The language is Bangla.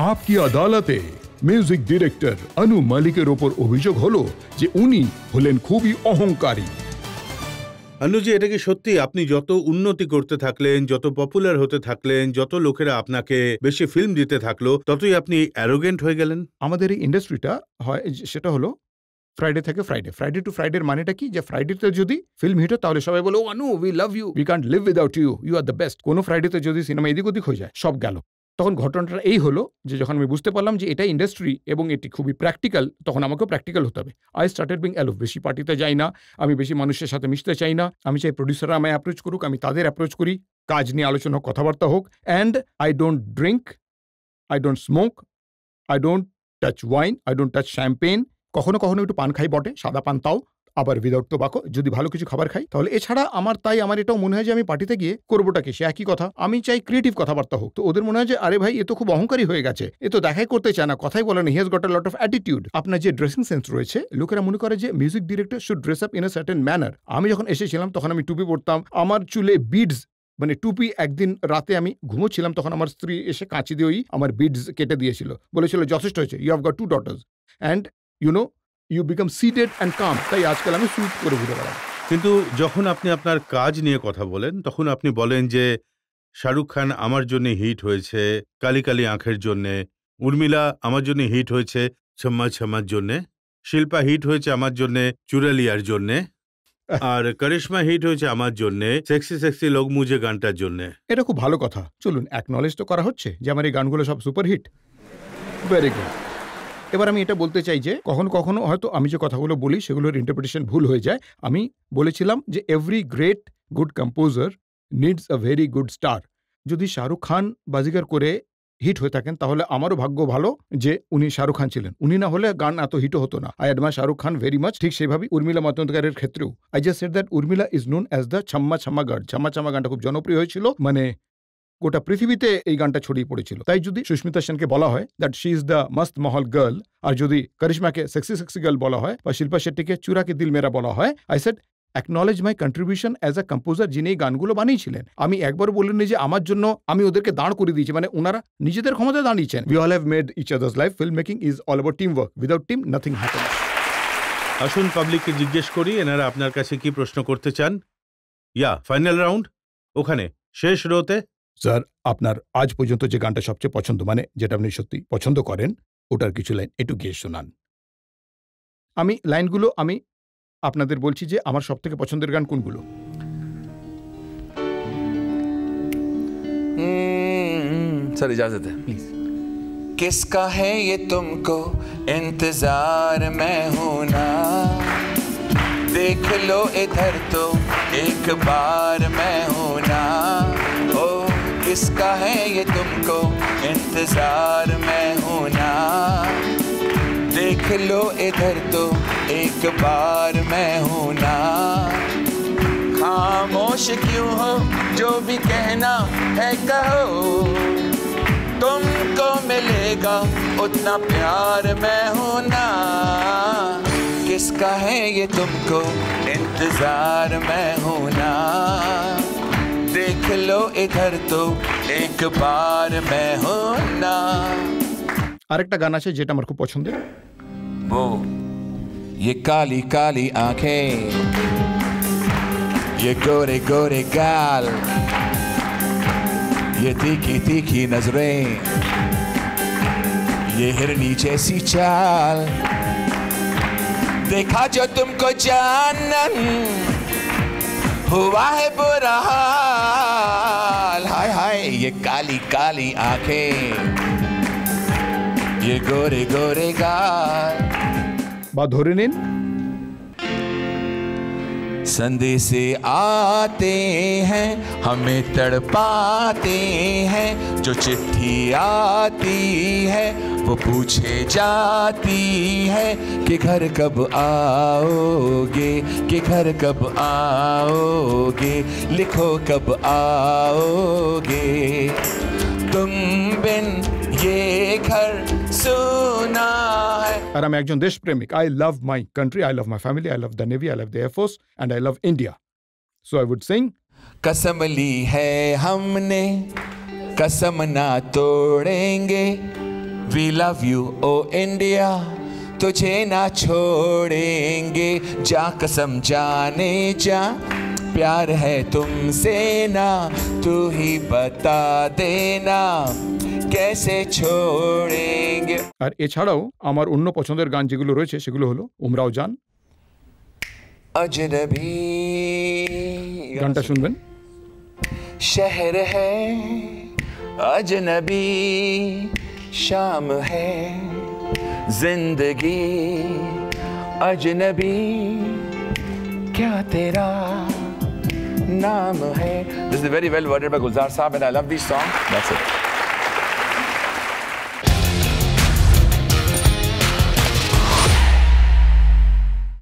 आपकी আদালতে মিউজিক ডিরেক্টর অনু মালিকের ওপর অভিযোগ হলো যে উনি হলেন খুবই অহংকারী। অনুজি, এটা কি সত্যি আপনি যত উন্নতি করতে থাকলেন, যত পপুলার হতে থাকলেন, যত লোকেরা আপনাকে বেশি ফিল্ম দিতে থাকলো, ততই আপনি অ্যারোগেন্ট হয়ে গেলেন? আমাদের এই ইন্ডাস্ট্রিটা হয় সেটা হলো ফ্রাইডে থেকে ফ্রাইডে, ফ্রাইডে টু ফ্রাইডের মানেটা কি, যে ফ্রাইডেতে যদি ফিল্ম হিট তাহলে সবাই বলে ও Anu we love you, we can't live without you, you are the best. কোনো ফ্রাইডেতে যদি সিনেমা এদিক ওদিক হয়ে যায় সব গেল। তখন ঘটনাটা এই হলো যে যখন আমি বুঝতে পারলাম যে এটা ইন্ডাস্ট্রি এবং এটি খুবই প্র্যাকটিক্যাল, তখন আমাকেও প্র্যাকটিক্যাল হতে হবে। I started being aloof. বেশি পার্টিতে যাই না, আমি বেশি মানুষের সাথে মিশতে চাই না, আমি চাই প্রডিউসাররা আমায় অ্যাপ্রোচ করুক, আমি তাদের অ্যাপ্রোচ করি, কাজ নিয়ে আলোচনা হোক, কথাবার্তা হোক। And I don't drink, I don't smoke, I don't touch wine, I don't touch champagne. কখনো কখনো একটু পান খাই বটে, সাদা পান, তাও আবার উইদাউট টোবাকো। যদি ভালো কিছু খাবার খাই তাহলে। এছাড়া আমার এটাও মনে হয় যে আমি পার্টিতে গিয়ে করবোটাকে সে একই কথা, আমি চাই ক্রিয়েটিভ কথাবার্তা হোক। তো ওদের মনে হয় যে আরে ভাই এ তো খুব অহংকারী হয়ে গেছে, এ তো দেখাই করতে চায় না, কথাই বলে না, he has got a lot of attitude. আপনার যে ড্রেসিং সেন্স রয়েছে, লোকেরা মনে করে যে music director should dress up in a certain manner. আমি যখন এসেছিলাম তখন আমি টুপি পরতাম, আমার চুলে বিডস, মানে টুপি। একদিন রাতে আমি ঘুমোচ্ছিলাম, তখন আমার স্ত্রী এসে কাঁচি দিয়েই আমার বিডস কেটে দিয়েছিল, বলেছিল যথেষ্ট হয়েছে, you have got 2 daughters and you know you became seated and calm. তাই আজকাল আমি স্যুট করে ঘুরে বেড়াই। কিন্তু যখন আপনি আপনার কাজ নিয়ে কথা বলেন, তখন আপনি বলেন যে শাহরুখ খান আমার জন্য হিট হয়েছে কালি কালি আঁখের জন্যে, উর্মিলা আমার জন্য হিট হয়েছে ছম্মা ছম্মার জন্যে, শিল্পা হিট হয়েছে আমার জন্যে চুরালিয়ার জন্যে, আর করিশ্মা হিট হয়েছে আমার জন্যে সেক্সি সেক্সি লোক মুঝে গানটার জন্যে। এটা খুব ভালো কথা। চলুন অ্যাকনলেজ তো করা হচ্ছে যে আমার এই গানগুলো সব সুপারহিট। Very good. এবার আমি এটা বলতে চাই যে কখনো কখনো হয়তো আমি যে কথাগুলো বলি সেগুলোর ইন্টারপ্রিটেশন ভুল হয়ে যায়। আমি বলেছিলাম যে every great good composer needs a very good star. যদি শাহরুখ খান বাজিগার করে হিট হয়ে থাকেন তাহলে আমারও ভাগ্য ভালো যে উনি শাহরুখ খান ছিলেন। উনি না হলে গান এত হিটও হতো না। I admire Shahrukh Khan very much. ঠিক সেভাবেই উর্মিলা মাতোন্ডকরের ক্ষেত্রেও I just said that Urmila is known as the chhamma chhamma girl. Chhamma chhamma গানটা খুব জনপ্রিয় হয়েছিল, মানে গোটা পৃথিবীতে এই গানটা ছড়িয়ে পড়েছিল। তাই যদি সুস্মিতা সেনকে বলা হয় দ্যাট শি ইজ দ্য মস্ত মহল গার্ল, আর যদি করিশ্মাকে সেক্সি সেক্সি গার্ল বলা হয়, বা শিল্পা শেট্টিকে চুরা কে দিল মেরা বলা হয়, I said acknowledge my contribution as a composer, যিনি এই গানগুলো বানিয়েছিলেন। আমি একবার বলিনি যে আমার জন্য আমি ওদেরকে দাঁড় করে দিয়েছি, মানে ওনারা নিজেদের ক্ষমতায় দাঁড়িয়েছেন। We all have made each other's life. Film making is all about team work. Without team nothing happens. আসুন পাবলিককে জিজ্ঞেস করি এনারা আপনার কাছে কি প্রশ্ন করতে চান। ইয়া ফাইনাল রাউন্ড ওখানে শেষ রোতে। স্যার, আপনার আজ পর্যন্ত যে গানটা সবচেয়ে পছন্দ, মানে যেটা আপনি সত্যি পছন্দ করেন, ওটার কিছু লাইন একটু গেয়ে শোনান। আমি লাইনগুলো আমি আপনাদের বলছি যে আমার সব থেকে পছন্দের গান কোনগুলো। सर इजाजत है प्लीज। किसका है ये तुमको इंतजार मैं हूं ना, देख लो इधर तो एक बार मैं हूं ना। ओ किसका है ये तुमको इंतजार मैं हूं ना, देख लो इधर तो एक बार मैं हूं ना। खामोश क्यों हो, जो भी कहना है कहो, तुमको मिलेगा उतना प्यार मैं हूं ना। किसका है ये तुमको इंतजार मैं हूं ना, देख लो इधर तो एक बार मैं हूं ना। আরেকটা গান আছে যেটা আমার খুব পছন্দের। वो ये काली काली आंखें, ये गोरे गोरे गाल, ये तीखी तीखी नजरें, ये हिरनी जैसी चाल, देखा जो तुमको जानन हुआ है बुरा हाल। हाय हाय ये काली काली आंखें, ये गोरे गोरे गाल। বা ধরে নিন, संदेश आते हैं हमें तड़पाते हैं, जो चिट्ठी आती है वो पूछे जाती है कि घर कब आओगे, कि घर कब आओगे, लिखो कब आओगे। तुम बिन ये घर सुना है। আর আমি একজন দেশপ্রেমিক। I love my country, I love my family, I love the navy, I love the air force and I love India. So I would sing. कसम ली है हमने, कसम ना तोड़ेंगे, We love you, oh India, तुझे ना छोड़ेंगे, जा कसम जाने जा, प्यार है तुमसे ना, तू ही बता देना कैसे छोड़ेंगे। আর এছাড়াও আমার অন্য পছন্দের গান যেগুলো রয়েছে সেগুলো হলো উমরাও জান, अजनबी গানটা শুনবেন। शहर है अजनबी, शाम है जिंदगी अजनबी, क्या तेरा नाम है। This is very well worded by Gulzar Saab and I love this song. That's it.